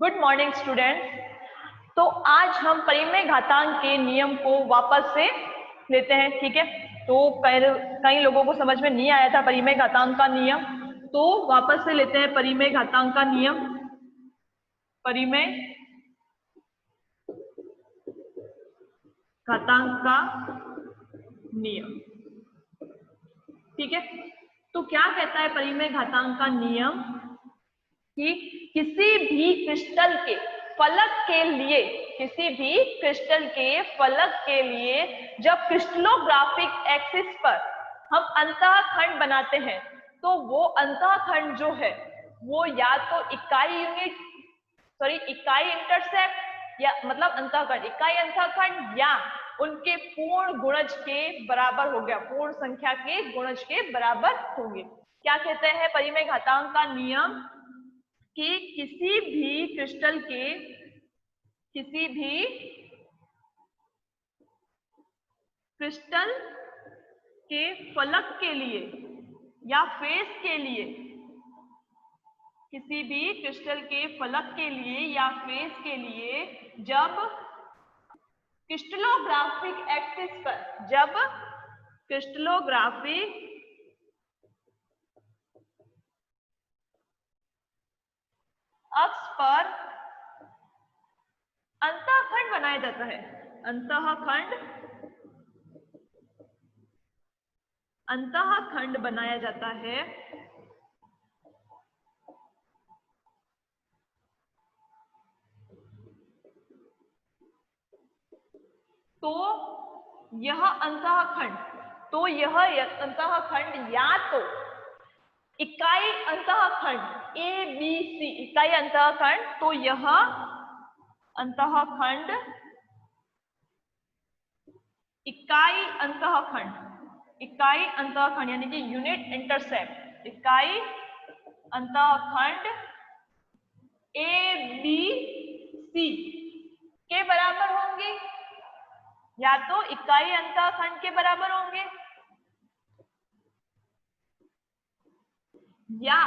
Good morning students. तो आज हम परिमेय घातांक के नियम को वापस से लेते हैं, ठीक है। तो कई लोगों को समझ में नहीं आया था परिमेय घातांक का नियम, तो वापस से लेते हैं परिमेय घातांक का नियम। परिमेय घातांक का नियम, ठीक है। तो क्या कहता है परिमेय घातांक का नियम कि किसी भी क्रिस्टल के फलक के लिए, किसी भी क्रिस्टल के फलक के लिए जब क्रिस्टलोग्राफिक एक्सिस पर हम अंतःखंड बनाते हैं तो वो अंतःखंड जो है वो या तो इकाई इंटरसेप्ट या मतलब अंतःखंड, इकाई अंतःखंड या उनके पूर्ण गुणज के बराबर हो गया, पूर्ण संख्या के गुणज के बराबर होंगे। क्या कहते हैं परिमेय घातांक का नियम कि किसी भी क्रिस्टल के फलक के लिए या फेस के लिए, किसी भी क्रिस्टल के फलक के लिए या फेस के लिए जब क्रिस्टलोग्राफिक एक्सिस पर, जब क्रिस्टलोग्राफिक अक्ष पर अंतःखंड बनाया जाता है, अंतःखंड बनाया जाता है, तो यह अंतःखंड या तो इकाई अंतःखंड ए बी सी, इकाई अंतःखंड, तो यह अंतःखंड इकाई अंतःखंड यानी कि यूनिट इंटरसेप्ट, इकाई अंतःखंड ए बी सी के बराबर होंगे, या तो इकाई अंतःखंड के बराबर होंगे या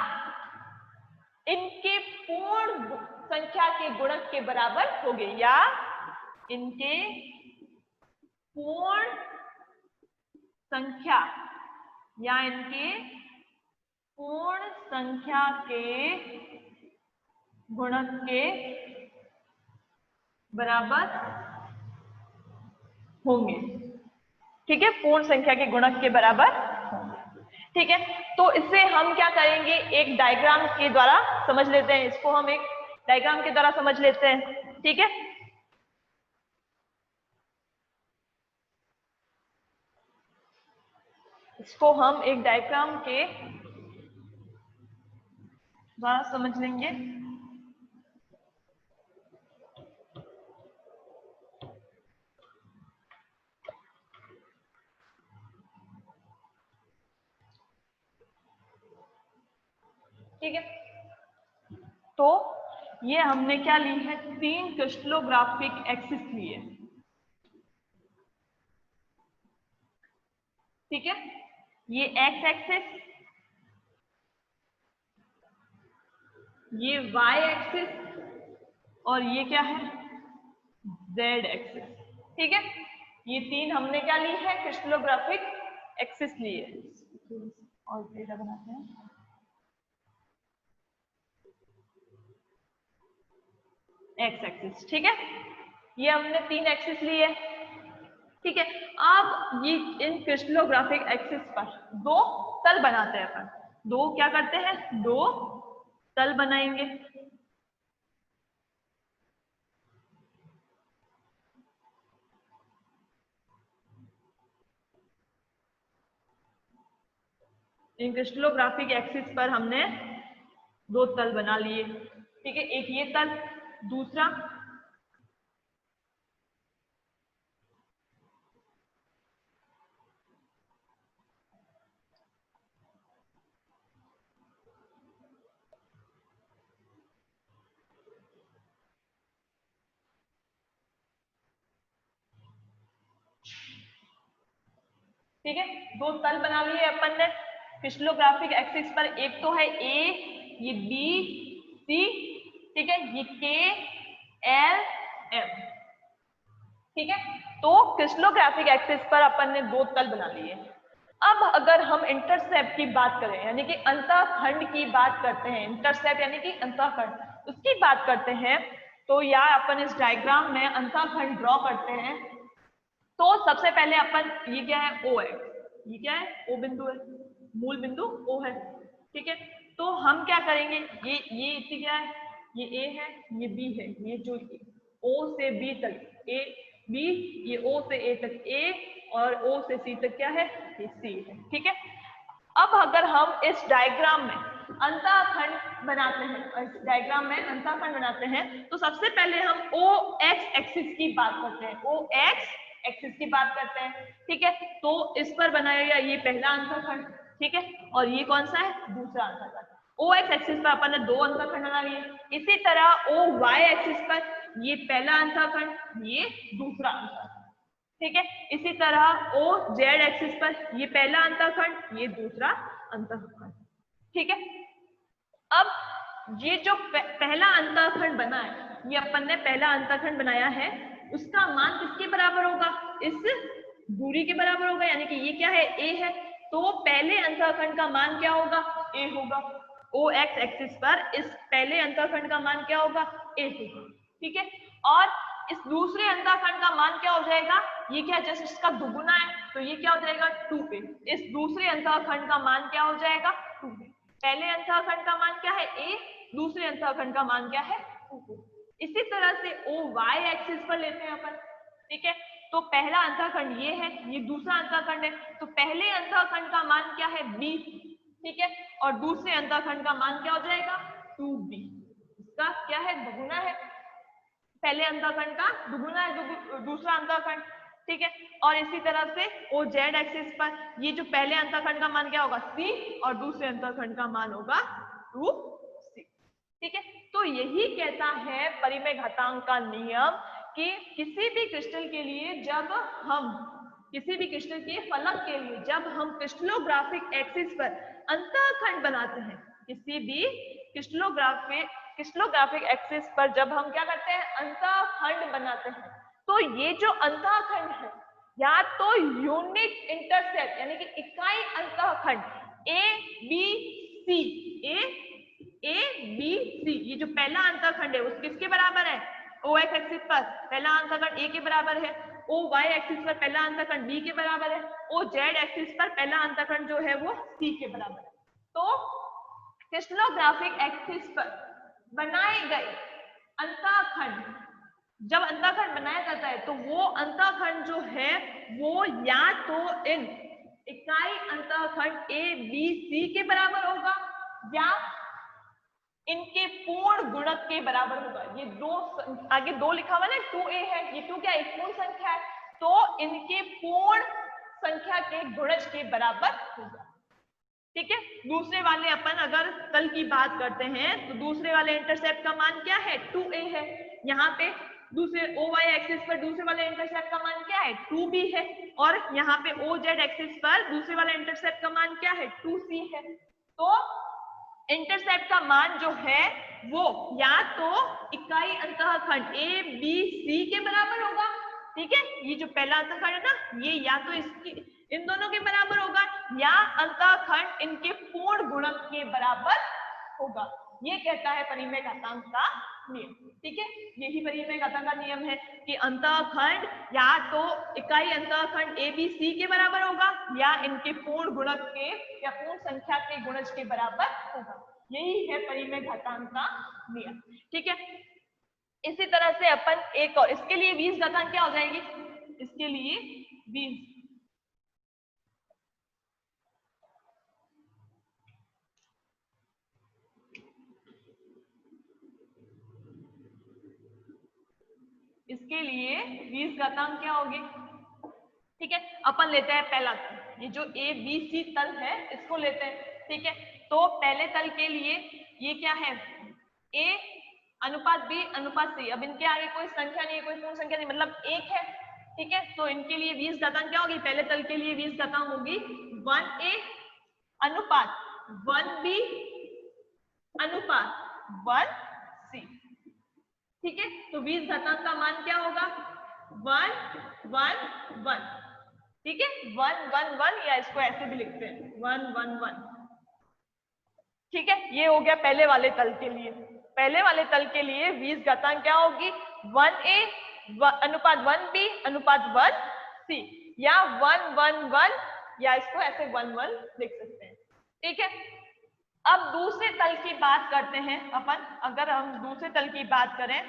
इनके पूर्ण संख्या के गुणक के बराबर होंगे, या इनके पूर्ण संख्या के गुणक के बराबर होंगे, ठीक है। पूर्ण संख्या के गुणक के बराबर होंगे, ठीक है। तो इससे हम क्या करेंगे, एक डायग्राम के द्वारा समझ लेते हैं, इसको हम एक डायग्राम के द्वारा समझ लेते हैं, ठीक है। इसको हम एक डायग्राम के द्वारा समझ लेंगे। ठीक है, तो ये हमने क्या ली है, 3 क्रिस्टलोग्राफिक एक्सिस ली है, ठीक है। ये एक्स एक्सिस, ये वाई एक्सिस और ये क्या है, जेड एक्सिस, ठीक है। ये 3 हमने क्या ली है, क्रिस्टलोग्राफिक एक्सिस ली है। और डेटा बनाते हैं, एक्स एक्सिस, ठीक है। ये हमने 3 एक्सिस ली है, ठीक है। अब ये इन क्रिस्टलोग्राफिक एक्सिस पर 2 तल बनाते हैं अपन, 2 क्या करते हैं, 2 तल बनाएंगे, इन क्रिस्टलोग्राफिक एक्सिस पर हमने 2 तल बना लिए, ठीक है। एक ये तल, दूसरा ठीक है। 2 तल बना लिए अपन ने क्रिस्टलोग्राफिक एक्सिस पर, एक तो है ए, ये बी सी, ठीक है, ये KLM, ठीक है। तो क्रिस्टलोग्राफिक एक्सिस पर अपन ने 2 तल बना लिए। अब अगर हम इंटरसेप्ट की बात करें, यानी कि अंतःखंड की बात करते हैं, इंटरसेप्ट यानी कि अंतःखंड, उसकी बात करते हैं, तो यहाँ अपन इस डायग्राम में अंतःखंड ड्रॉ करते हैं। तो सबसे पहले अपन, ये क्या है, O है, ये क्या है, O बिंदु है, मूल बिंदु O है, ठीक है। तो हम क्या करेंगे, ये क्या है, ये A है, ये B है, ये जो O से B तक A B, ये O से A तक A, और O से C तक क्या है, ये C है, ठीक है। अब अगर हम इस डायग्राम में अंतःखंड बनाते हैं, इस डायग्राम में अंतःखंड बनाते हैं, तो सबसे पहले हम OX एक्सिस की बात करते हैं, OX एक्सिस की बात करते हैं, ठीक है। तो इस पर बनाया गया ये पहला अंतःखंड, ठीक है, और ये कौन सा है, दूसरा अंतःखंड। OX एक्सिस पर अपन ने 2 अंतःखंड बना लिए। इसी तरह OY एक्सिस पर ये पहला अंतःखंड, ये दूसरा अंतःखंड, ठीक है। इसी तरह OZ एक्सिस पर ये पहला अंतःखंड, ये दूसरा अंतःखंड, ठीक है। अब ये जो पहला अंतःखंड बना है, ये अपन ने पहला अंतःखंड बनाया है, उसका मान किसके बराबर होगा, इस दूरी के बराबर होगा, यानी कि ये क्या है, A है, तो पहले अंतःखंड का मान क्या होगा, A होगा। OX एक्सिस पर इस पहले अंतःखंड का मान क्या होगा, A होगा, ठीक है। और इस दूसरे अंतःखंड का मान क्या हो जाएगा, ये क्या, जैसे इसका दुगुना है, तो ये क्या हो जाएगा, 2A। इस दूसरे अंतःखंड का मान क्या हो जाएगा, 2A। पहले अंतःखंड का मान क्या है, A, दूसरे अंतःखंड का मान क्या है, 2A। इसी तरह से OY एक्सिस पर लेते हैं अपन, ठीक है। तो पहला अंतःखंड ये है, ये दूसरा अंतःखंड है, तो पहले अंतःखंड का मान क्या है, B, ठीक है, और दूसरे अंतःखंड का मान क्या हो जाएगा, 2B। इसका क्या है, दुगुना है, पहले अंतःखंड का दुगुना है दूसरा अंतःखंड, ठीक है। और इसी तरह से OZ एक्सिस पर ये जो पहले अंतःखंड का मान क्या होगा, C, और दूसरे अंतःखंड का मान होगा 2C, ठीक है। तो यही कहता है परिमेय घातांक का नियम कि किसी भी क्रिस्टल के लिए, जब हम किसी भी क्रिस्टल के फलक के लिए जब हम क्रिस्टलोग्राफिक एक्सिस पर अंतःखंड बनाते हैं, किसी भी क्रिस्टलोग्राफिक एक्सिस पर जब हम क्या करते हैं, अंतःखंड बनाते हैं, तो ये जो अंतःखंड है, या तो यूनिट इंटरसेप्ट यानी कि इकाई अंतःखंड ABC, ये जो पहला अंतःखंड है, उस किसके बराबर है, OX एक्सिस पर पहला अंतःखंड A के बराबर है, OY एक्सिस पर पहला अंतःखंड B के बराबर है, OZ एक्सिस पर पहला अंतःखंड जो है वो C के बराबर है। तो क्रिस्टलोग्राफिक एक्सिस पर बनाए गए अंतःखंड, जब अंतःखंड बनाया जाता है, तो वो अंतःखंड जो है वो या तो इन इकाई अंतःखंड ABC के बराबर होगा, या इनके पूर्ण गुणक के बराबर होगा। ये दो, आगे 2 लिखा हुआ है, 2A है, ये 2 क्या, एक पूर्ण संख्या है, तो इनके पूर्ण संख्या के गुणज के बराबर होगा, ठीक है। दूसरे वाले अपन अगर तल की बात करते हैं, तो दूसरे वाले इंटरसेप्ट का मान क्या है, 2A है। यहाँ पे दूसरे OY एक्सिस पर दूसरे वाले इंटरसेप्ट का मान क्या है, 2B है, और यहाँ पे OZ एक्सिस पर दूसरे वाले इंटरसेप्ट का मान क्या है, 2C है। तो इंटरसेप्ट का मान जो है वो या तो इकाई अंतःखंड ABC के बराबर होगा, ठीक है, ये जो पहला अंतःखंड है ना, ये या तो इसकी इन दोनों के बराबर होगा, या अंतःखंड इनके पूर्ण गुणक के बराबर होगा। ये कहता है परिमेय घातांक का नियम, ठीक है। यही परिमेय घातांक का नियम है कि अंतःखंड या तो इकाई अंतःखंड ABC के बराबर होगा, या इनके पूर्ण गुणक के या पूर्ण संख्या के गुणज के बराबर होगा। यही है परिमेय घातांक का नियम, ठीक है। इसी तरह से अपन एक और, इसके लिए 20 घातांक क्या हो जाएगी, इसके लिए 20, इसके लिए 20 घातांक क्या होगी, ठीक है। अपन लेते हैं पहला तल, ये जो ABC तल है इसको लेते हैं, ठीक है। तो पहले तल के लिए ये क्या है, A अनुपात B अनुपात C। अब इनके आगे कोई संख्या नहीं है, कोई पूर्ण संख्या नहीं, मतलब 1 है, ठीक है। तो इनके लिए 20 घातांक क्या होगी, पहले तल के लिए 20 घातांक होगी 1A अनुपात 1B अनुपात 1C, ठीक है, तो 20 घातांक का मान क्या होगा? 1 1 1। ठीक है, 1 1 1 या इसको ऐसे भी लिखते हैं 1 1 1। ठीक है, ये हो गया पहले वाले तल के लिए। पहले वाले तल के लिए 20 घातांक क्या होगी? 1a अनुपात 1b अनुपात 1c, या 1 1 1, या इसको ऐसे 1 1 लिख सकते हैं। ठीक है, अब दूसरे तल की बात करते हैं अपन। अगर हम दूसरे तल की बात करें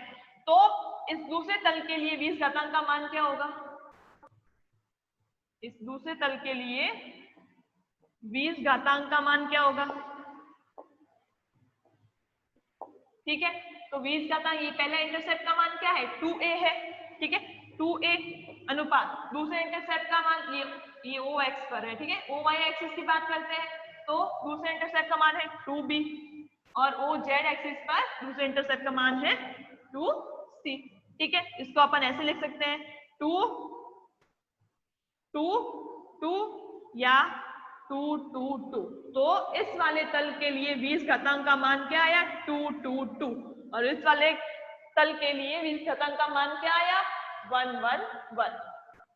तो इस दूसरे तल के लिए 20 घातांक का मान क्या होगा? इस दूसरे तल के लिए 20 घातांक का मान क्या होगा? ठीक है, तो 20 घातांक, ये पहला इंटरसेप्ट का मान क्या है? 2a है। ठीक है, 2a अनुपात दूसरे इंटरसेप्ट का मान ये o x पर है। ठीक है, o y एक्सिस की बात करते हैं तो दूसरे इंटरसेप्ट का मान है 2b, और o z एक्सिस पर दूसरे इंटरसेप्ट का मान है 2c। ठीक है, इसको अपन ऐसे लिख सकते हैं 2 2 2 या 2 2 2। तो इस वाले तल के लिए 20 घातांक का मान क्या आया? 2 2 2। और इस वाले तल के लिए 20 घातांक का मान क्या आया? 1 1 1।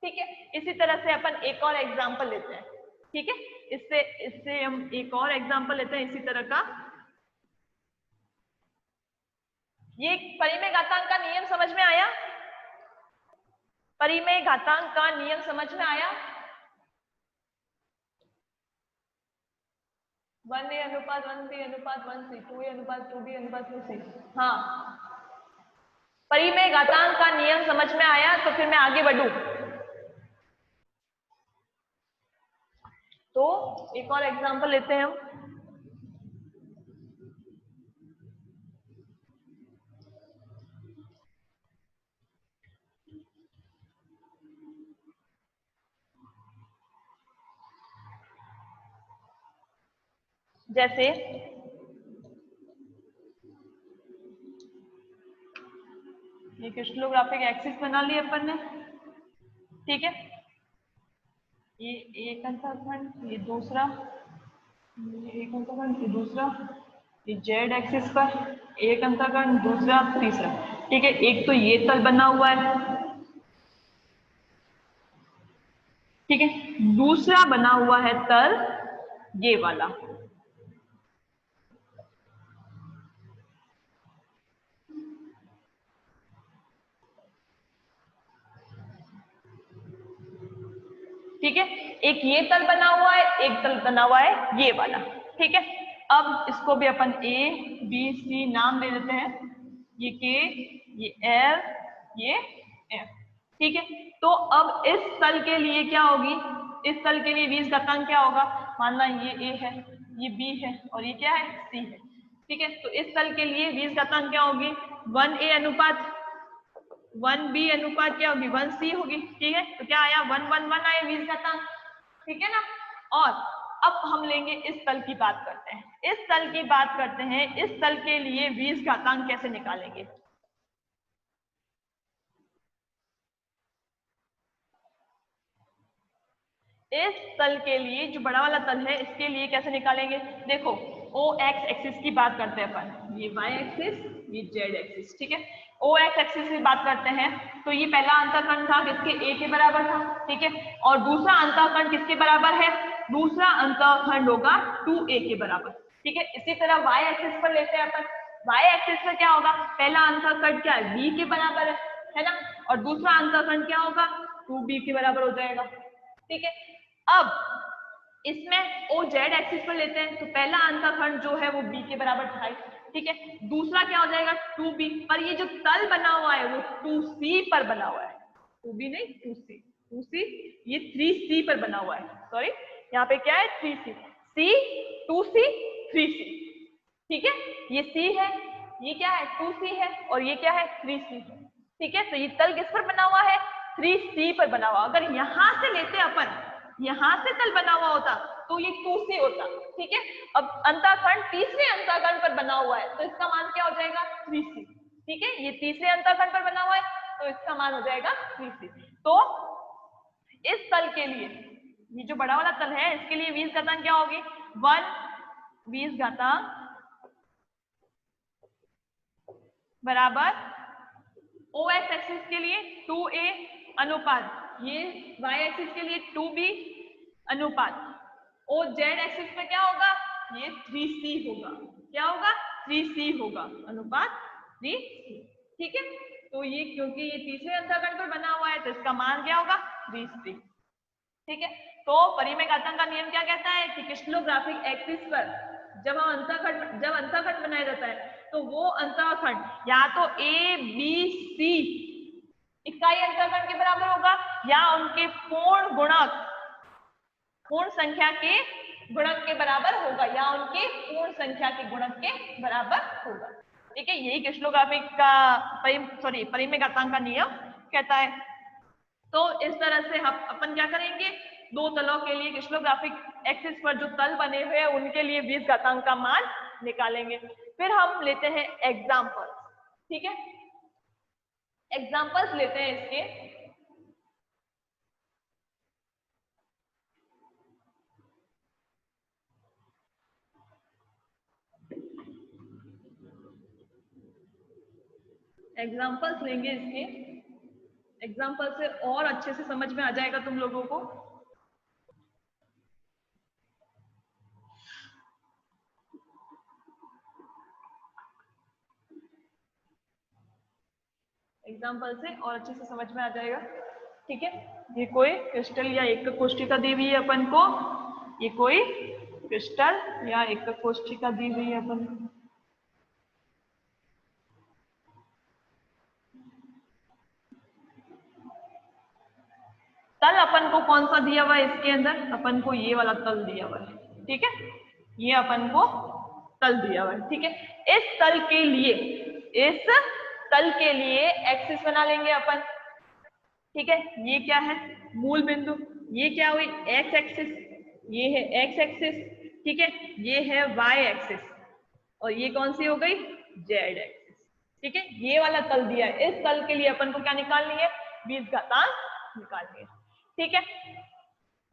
ठीक है, इसी तरह से अपन एक और एग्जांपल लेते हैं। ठीक है, इससे हम एक और एग्जांपल लेते हैं इसी तरह का। ये परिमेय घातांक का नियम समझ में आया? परिमेय घातांक का नियम समझ में आया? 1a अनुपात 1b अनुपात 1c, 2a अनुपात 2b अनुपात 2c। हाँ, परिमेय घातांक का नियम समझ में आया? तो फिर मैं आगे बढ़ूं तो एक और एग्जांपल लेते हैं हम। जैसे ये क्रिस्टलोग्राफिक एक्सिस बना ली अपन ने। ठीक है, ये एक अंतःखंड, ये दूसरा, ये एक अंतःखंड, ये दूसरा, ये जेड एक्सिस पर एक अंतःखंड, दूसरा, तीसरा। ठीक है, एक तो ये तल बना हुआ है। ठीक है, दूसरा बना हुआ है तल ये वाला। ठीक है, एक ये तल बना हुआ है, एक तल बना हुआ है ये वाला। ठीक है, अब इसको भी अपन ए बी सी नाम दे देते हैं। ये के, ये एल, ये एफ। ठीक है, तो अब इस तल के लिए क्या होगी? इस तल के लिए 20 घातांक क्या होगा? मानना ये ए है, ये बी है, और ये क्या है? सी है। ठीक है, तो इस तल के लिए 20 घातांक क्या होगी? 1a अनुपात 1b अनुपात क्या होगी? 1c होगी। ठीक है, तो क्या आया? 1 1 1 आया 20 घातांक। ठीक है ना? और अब हम लेंगे इस तल की बात करते हैं। इस तल की बात करते हैं, इस तल के लिए 20 घातांक कैसे निकालेंगे? इस तल के लिए, जो बड़ा वाला तल है, इसके लिए कैसे निकालेंगे? देखो, ओ एक्स एक्सिस की बात करते हैं अपन, ये वाई एक्सिस, ये जेड एक्सिस। ठीक है, ओ एक्स एक्सिस की बात करते हैं तो ये पहला अंतःखंड था किसके? ए के बराबर था। ठीक है, और दूसरा अंतःखंड किसके बराबर है? दूसरा अंतःखंड होगा 2a के बराबर। ठीक है, इसी तरह वाई एक्सिस पर लेते हैं अपन। वाई एक्सिस पर क्या होगा? पहला अंतःखंड क्या है? b के बराबर है ना? और दूसरा अंतःखंड क्या होगा? 2b के बराबर हो जाएगा। ठीक है, अब इसमें ओ जेड एक्सिस पर लेते हैं तो पहला अंतःखंड जो है वो बी के बराबर था। ठीक है, दूसरा क्या हो जाएगा? 2b, पर ये जो तल बना हुआ है वो 2c पर बना हुआ है। 2b नहीं, 2c। 2c, ये 3c पर बना हुआ है। सॉरी, यहाँ पे क्या है? 3c, c 2c 3c। ठीक है, ये c है, ये क्या है? 2c है, और ये क्या है? 3c है। ठीक है, तो ये तल किस पर बना हुआ है? 3c पर बना हुआ। अगर यहां से लेते अपन, यहां से तल बना हुआ होता तो ये 2c होता। ठीक है, अब अंतःखंड तीसरे अंतःखंड पर बना हुआ है तो इसका मान क्या हो जाएगा? 3c। ठीक है, ये तीसरे अंतःखंड पर बना हुआ है तो इसका मान हो जाएगा 3c। तो इस तल के लिए, ये जो बड़ा वाला तल है, इसके लिए 20 घातांक क्या होगी? 1 20 घातांक बराबर ओ एक्स एक्सिस के लिए 2a अनुपात, ये y एक्सिस के लिए 2b अनुपात, ओ जेड एक्सिस पे क्या होगा, ये 3c होगा। क्या होगा, 3c होगा, अनुपात 3c। ठीक है, तो ये क्योंकि ये तीसरे अंतःखंड पर बना हुआ है तो इसका मान क्या होगा, 3c। ठीक है, तो परिमेय घातांक का नियम क्या कहता है कि क्रिस्टलोग्राफिक एक्सिस पर जब अंतःखंड बनाया जाता है तो वो अंतःखंड या तो ए बी सी इकाई अंतःखंड के बराबर होगा या उनके पूर्ण गुणक, पूर्ण संख्या के गुणक के बराबर होगा, या उनके पूर्ण संख्या के गुणक के बराबर होगा। ठीक है, यही क्रिस्टलोग्राफिक का परिमेय घातांक का नियम कहता है। तो इस तरह से हम अपन क्या करेंगे, दो तलों के लिए क्रिस्टलोग्राफिक एक्सिस पर जो तल बने हुए हैं उनके लिए 20 घातांक का मान निकालेंगे। फिर हम लेते हैं एग्जाम्पल। ठीक है, एग्जाम्पल्स लेते हैं इसके। एग्जाम्पल्स लेंगे इसके, एग्जाम्पल से और अच्छे से समझ में आ जाएगा तुम लोगों को। एग्जाम्पल से और अच्छे से समझ में आ जाएगा। ठीक है, ये कोई क्रिस्टल या एक कोष्ठिका दी हुई है अपन को, ये कोई क्रिस्टल या एक कोष्ठिका दी हुई है अपन को। तल अपन को कौन सा दिया हुआ है इसके अंदर, अपन को ये वाला तल दिया हुआ है। ठीक है, ये अपन को तल दिया हुआ है। ठीक है, इस तल के लिए एक्सिस बना लेंगे अपन। ठीक है, ये क्या है, मूल बिंदु, ये क्या हुई, एक्स एक्सिस, ये है एक्स एक्सिस। ठीक है, ये है वाई एक्सिस और ये कौन सी हो गई, जेड एक्सिस। ठीक है, ये वाला तल दिया है, इस तल के लिए अपन को क्या निकालनी है, 20 घातांक निकालनी है। ठीक है,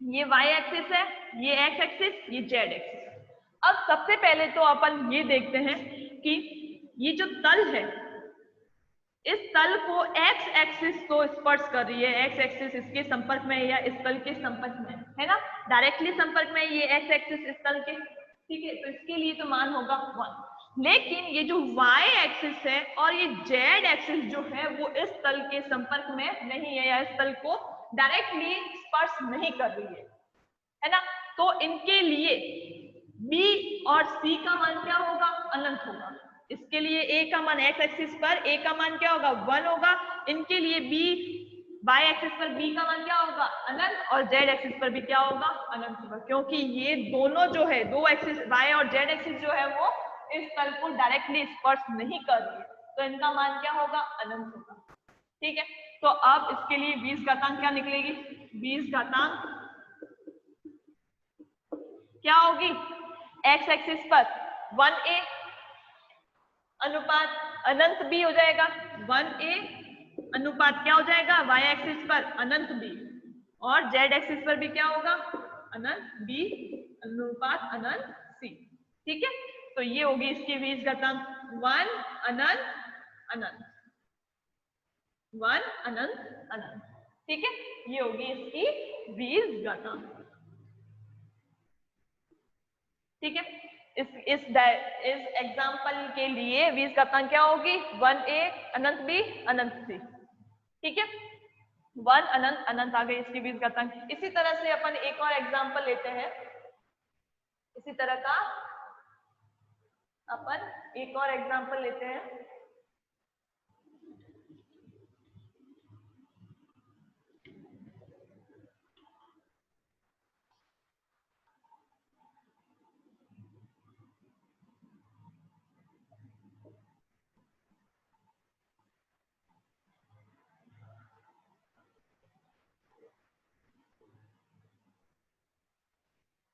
ये y एक्सिस है, ये x एक्सिस, ये z एक्सिस। अब सबसे पहले तो अपन ये देखते हैं कि ये जो तल है, इस तल को x एक्सिस तो स्पर्श कर रही है, x एक्सिस इसके संपर्क में है या इस तल के संपर्क में है ना, डायरेक्टली संपर्क में ये x एक्सिस इस तल के। ठीक है, तो इसके लिए तो मान होगा 1। लेकिन ये जो y एक्सिस है और ये z एक्सिस जो है वो इस तल के संपर्क में नहीं है या इस तल को डायरेक्टली स्पर्श नहीं कर रही है ना, तो इनके लिए b और c का मान क्या होगा, अनंत होगा। इसके लिए a का मान x एक्सिस पर a का मान क्या होगा, 1 होगा। इनके लिए b y एक्सिस पर b का मान क्या होगा, अनंत, और z एक्सिस पर भी क्या होगा, अनंत होगा, क्योंकि ये दोनों जो है, दो एक्सिस y और z एक्सिस जो है वो इस तल को डायरेक्टली स्पर्श नहीं कर रही है, तो इनका मान क्या होगा, अनंत होगा। ठीक है, तो अब इसके लिए 20 घातांक क्या निकलेगी, 20 घातांक क्या होगी, x एक्सिस पर 1a अनुपात अनंत b हो जाएगा, 1a अनुपात क्या हो जाएगा, y एक्सिस पर अनंत b, और z एक्सिस पर भी क्या होगा, अनंत b अनुपात अनंत c। ठीक है, तो ये होगी इसकी 20 घातांक, 1 अनंत अनंत, 1 अनंत अनंत। ठीक है, ये होगी इसकी 20 घातांक। ठीक है, इस एग्जाम्पल के लिए 20 घातांक क्या होगी, 1a अनंत b अनंत c। ठीक है, 1 अनंत अनंत आ गई इसकी 20 घातांक। इसी तरह से अपन एक और एग्जाम्पल लेते हैं, इसी तरह का अपन एक और एग्जाम्पल लेते हैं।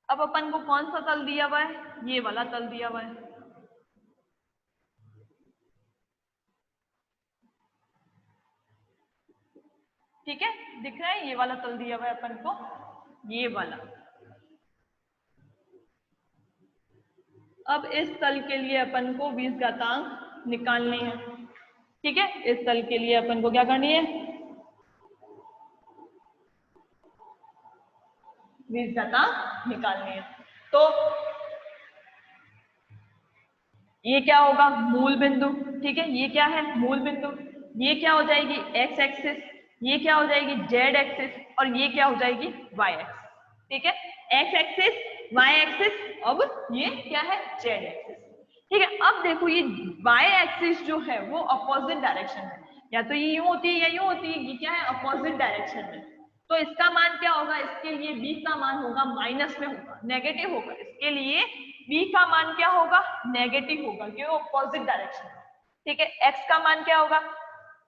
अब अपन को कौन सा तल दिया हुआ है, ये वाला तल दिया हुआ है। ठीक है, दिख रहा है, ये वाला तल दिया हुआ है अपन को, ये वाला। अब इस तल के लिए अपन को 20 घातांक निकालनी है। ठीक है, इस तल के लिए अपन को क्या करनी है, बीजगणित निकालनी है। तो ये क्या होगा, मूल बिंदु। ठीक है, ये क्या है, मूल बिंदु। ये क्या हो जाएगी, एक्स एक्सिस। ये क्या हो जाएगी, जेड एक्सिस। और ये क्या हो जाएगी, वाई एक्सिस। ठीक है, एक्स एक्सिस, वाई एक्सिस, अब ये क्या है, जेड एक्सिस। ठीक है, अब देखो ये वाई एक्सिस जो है वो अपोजिट डायरेक्शन में, या तो ये यूं होती है या यूं होती है, ये क्या है, अपोजिट डायरेक्शन में। तो इसका मान क्या होगा, इसके लिए बी का मान होगा माइनस में होगा, नेगेटिव होगा। इसके लिए बी का मान क्या होगा, नेगेटिव होगा, क्यों, अपोजिट डायरेक्शन में। ठीक है, एक्स का मान क्या होगा,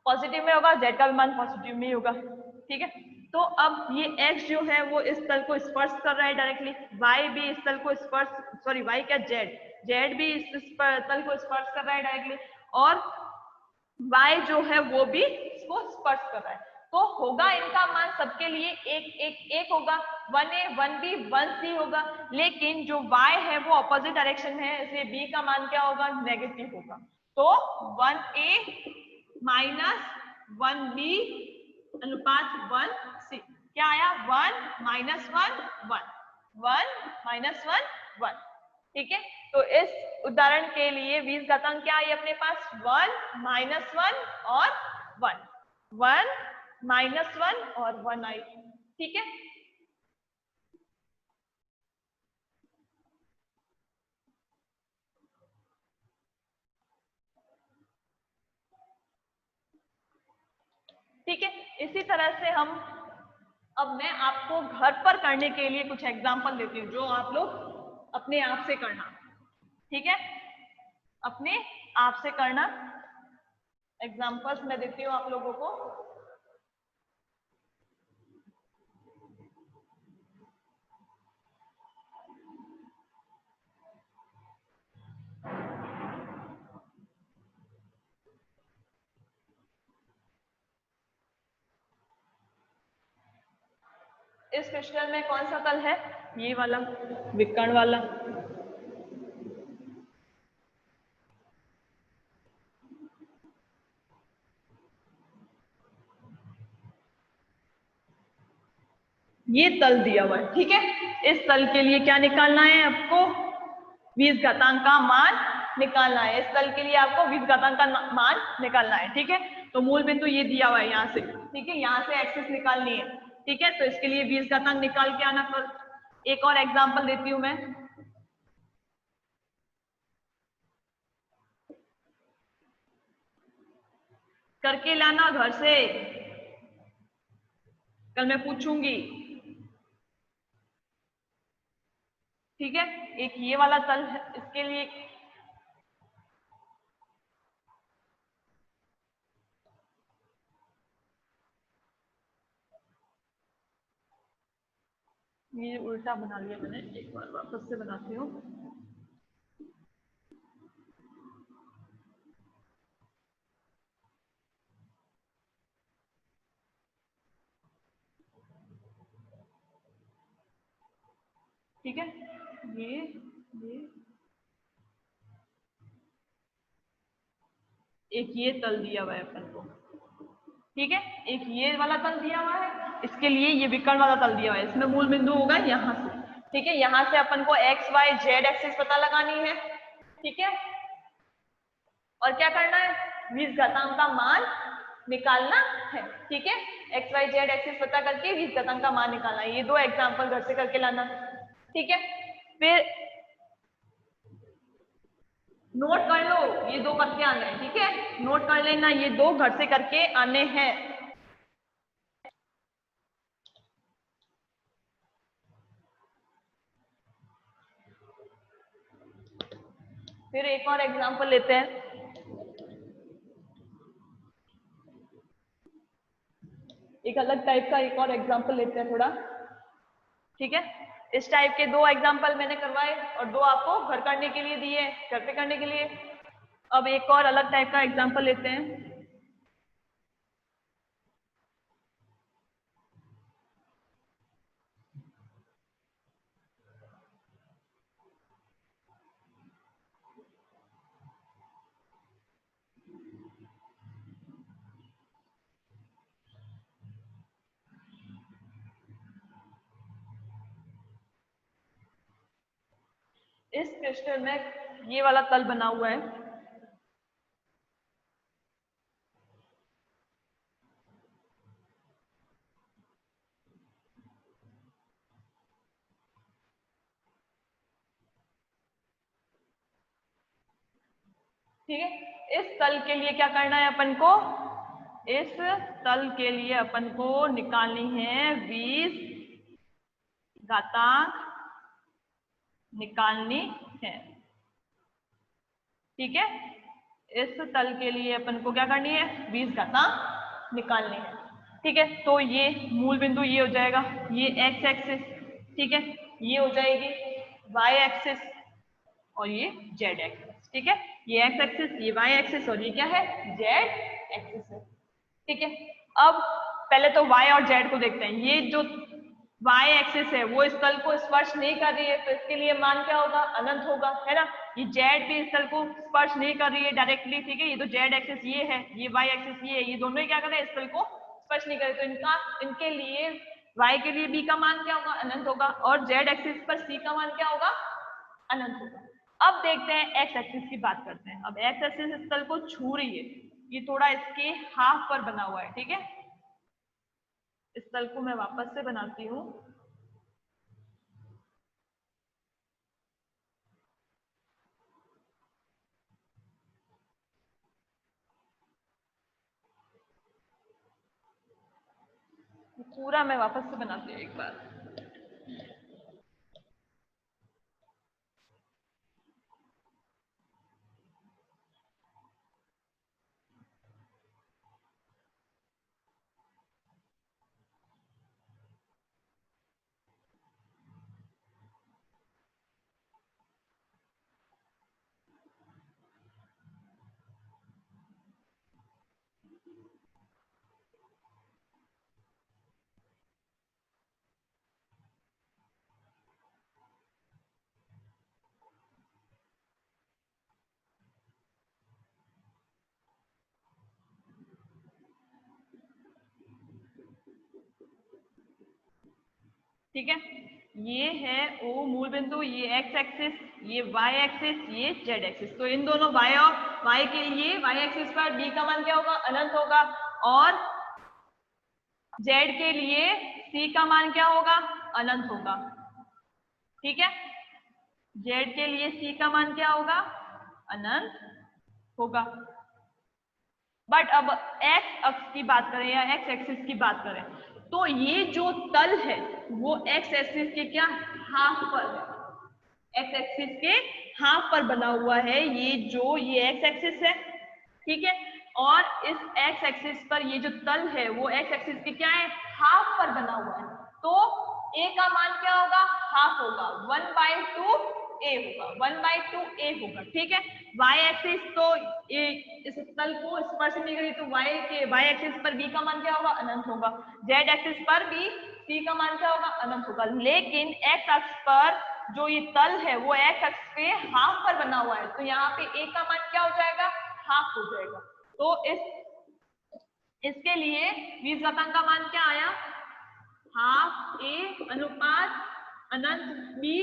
पॉजिटिव में होगा, जेड का भी मान पॉजिटिव में ही होगा। ठीक है, तो अब ये एक्स जो है वो इस तल को स्पर्श कर रहा है डायरेक्टली, वाई भी इस तल को स्पर्श, सॉरी वाई क्या, जेड, जेड भी इस तल को स्पर्श कर रहा है डायरेक्टली, और y जो है वो भी इसको स्पर्श कर रहा है। तो होगा इनका मान सबके लिए एक एक एक होगा, 1a 1b 1c होगा। लेकिन जो y है वो अपोजिट डायरेक्शन में है, इसलिए b का मान क्या होगा, नेगेटिव होगा। तो 1a माइनस 1b अनुपात 1c क्या आया, 1 माइनस 1 1 1 माइनस 1 1। ठीक है, तो इस उदाहरण के लिए बीजघातांक क्या आई अपने पास, 1 माइनस 1 और 1, 1 माइनस 1 और 1 आई। ठीक है, ठीक है, इसी तरह से हम, अब मैं आपको घर पर करने के लिए कुछ एग्जाम्पल देती हूँ जो आप लोग अपने आप से करना। ठीक है, अपने आप से करना, एग्जाम्पल्स मैं देती हूँ आप लोगों को। इस क्वेश्चन में कौन सा तल है, ये वाला विकर्ण वाला। ये तल दिया हुआ है। ठीक है, इस तल के लिए क्या निकालना है आपको, बीजघातांक का मान निकालना है। इस तल के लिए आपको बीजघातांक का मान निकालना है। ठीक है, तो मूल बिंदु ये दिया हुआ है यहाँ से। ठीक है, यहाँ से एक्सिस निकालनी है। ठीक है, तो इसके लिए बीजघातांक निकाल के आना। पर एक और एग्जाम्पल देती हूँ मैं, करके लाना घर से, कल मैं पूछूंगी। ठीक है, एक ये वाला तल है, इसके लिए ये उल्टा बना लिया मैंने, एक बार वापस से बनाती हूँ। ठीक है, ये एक ये तल दिया हुआ है अपन को। ठीक है, एक ये वाला तल दिया हुआ है, इसके लिए ये विकर्ण वाला तल दिया हुआ है। इसमें मूल बिंदु होगा यहाँ से। ठीक है, यहाँ से अपन को एक्स वाई जेड एक्सिस पता लगानी है। ठीक है, और क्या करना है, बीजघातांक का मान निकालना है। ठीक है, एक्स वाई जेड एक्सिस पता करके बीजघातांक का मान निकालना है। ये दो एग्जाम्पल घर से करके लाना। ठीक है, फिर नोट कर लो, ये दो करके आने हैं। ठीक है, नोट कर लेना, ये दो घर से करके आने हैं। फिर एक और एग्जाम्पल लेते हैं। एक अलग टाइप का एक और एग्जाम्पल लेते हैं थोड़ा। ठीक है, इस टाइप के दो एग्जाम्पल मैंने करवाए और दो आपको घर करने के लिए दिए, घर पे करने के लिए। अब एक और अलग टाइप का एग्जाम्पल लेते हैं। इस क्रिस्टल में ये वाला तल बना हुआ है, ठीक है। इस तल के लिए क्या करना है अपन को, इस तल के लिए अपन को निकालनी है 20 घातांक निकालनी है, ठीक है। इस तल के लिए अपन को क्या करनी है, 20 घातांक निकालनी है, ठीक है। तो ये मूल बिंदु ये हो जाएगा, ये एक्स एक्सिस, ठीक है, ये हो जाएगी वाई एक्सिस और ये जेड एक्सिस, ठीक है। ये एक्स एक्सिस, ये वाई एक्सिस और ये क्या है, जेड एक्सिस है, ठीक है। अब पहले तो y और z को देखते हैं। ये जो y एक्सिस है वो इस तल को स्पर्श नहीं कर रही है, तो इसके लिए मान क्या होगा, अनंत होगा, है ना। ये z भी इस तल को स्पर्श नहीं कर रही है डायरेक्टली, ठीक है। ये तो z एक्सिस ये है, ये y एक्सिस ये है, ये दोनों ही क्या कर रहे हैं, इस तल को स्पर्श नहीं कर रहे, तो इनके लिए y के लिए b का मान क्या होगा, अनंत होगा, और z एक्सिस पर c का मान क्या होगा, अनंत होगा। अब देखते हैं x एक्सिस की बात करते हैं। अब x एक्सिस इस तल को छू रही है, ये थोड़ा इसके हाफ पर बना हुआ है, ठीक है। इस तल को मैं वापस से बनाती हूँ, पूरा मैं वापस से बनाती हूँ एक बार। ठीक है, ये है ओ मूल बिंदु, ये एक्स एक्सिस, ये वाई एक्सिस, ये जेड एक्सिस। तो इन दोनों वाई के लिए वाई एक्सिस पर बी का मान क्या होगा, अनंत होगा, और जेड के लिए सी का मान क्या होगा, अनंत होगा, ठीक है। जेड के लिए सी का मान क्या होगा, अनंत होगा। बट अब एक्स अक्ष की बात करें या एक्स एक्सिस की बात करें, तो ये जो तल है वो एक्स एक्सिस के क्या, हाफ पर है, एक्स एक्सिस के हाफ पर बना हुआ है। ये एक्स एक्सिस है, ठीक है, और इस एक्स एक्सिस पर ये जो तल है वो एक्स एक्सिस के क्या है, हाफ पर बना हुआ है। तो ए का मान क्या होगा, हाफ होगा, 1/2 ए होगा, 1/2 ए होगा, ठीक है। वाई एक्सिस तो इस तल को स्पर्श नहीं करी, तो वाई एक्सिस पर बी का मान क्या होगा, अनंत होगा। जेड एक्सिस पर भी सी का मान क्या होगा, अनंत होगा। लेकिन एक्स अक्ष पर जो ये तल है वो एक्स अक्ष पे हाफ पर बना हुआ है, तो यहाँ पे ए का मान क्या हो जाएगा, हाफ हो जाएगा। तो इसके लिए 20 घातांक का मान क्या आया, हाफ ए अनुपात अनंत बी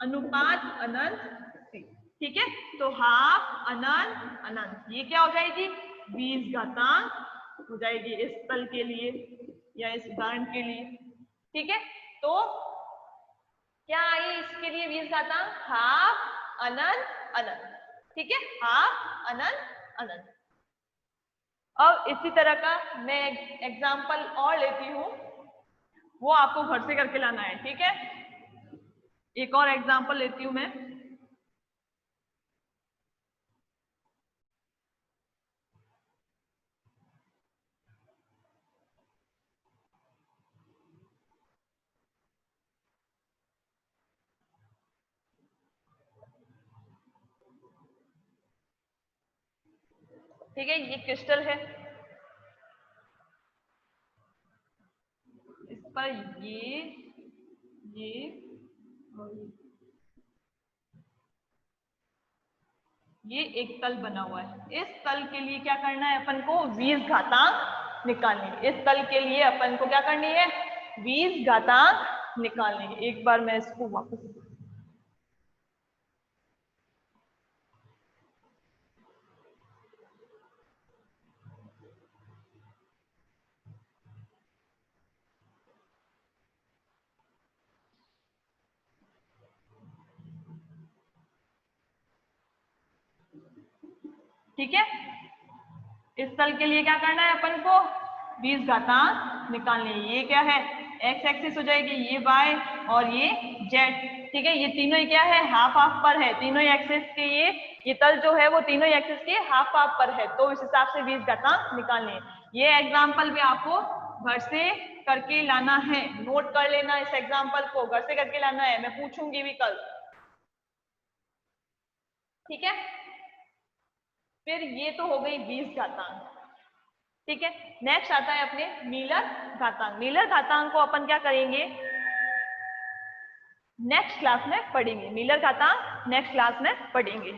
अनुपात अनंत सी, ठीक है। तो हाफ अनंत अनंत, ये क्या हो जाएगी, 20 घातांक हो जाएगी इस तल के लिए या इस उदाहरण के लिए, ठीक है। तो क्या आई इसके लिए 20 घातांक, हाफ अनंत अनंत, ठीक है, हाफ अनंत अनंत। अब इसी तरह का मैं एग्जाम्पल और लेती हूँ, वो आपको घर से करके लाना है, ठीक है। एक और एग्जाम्पल लेती हूँ मैं। ठीक है, ये क्रिस्टल है, इस पर ये और ये एक तल बना हुआ है। इस तल के लिए क्या करना है अपन को, 20 घातांक निकालनी है। इस तल के लिए अपन को क्या करनी है, 20 घातांक निकालनी है। एक बार मैं इसको वापस ठीक है, इस तल के लिए क्या करना है अपन को, 20 घातांक निकालने हैं। ये क्या है, एक्स एक्सिस हो जाएगी, ये वाई और ये जेड। ठीक है, ये तीनों ही क्या है, हाफ हाफ पर है, तीनों ही एक्सिस के ये तल जो है वो तीनों ही एक्सिस के हाफ हाफ पर है, तो इस हिसाब से 20 घातांक निकालने हैं। ये एग्जाम्पल भी आपको घर से करके लाना है, नोट कर लेना, इस एग्जाम्पल को घर से करके लाना है, मैं पूछूंगी भी कल। ठीक है, फिर ये तो हो गई 20 घातांक। ठीक है, नेक्स्ट आता है अपने मीलर घातांक। मीलर घातांक को अपन क्या करेंगे, नेक्स्ट क्लास में पढ़ेंगे। मीलर घातांक नेक्स्ट क्लास में पढ़ेंगे।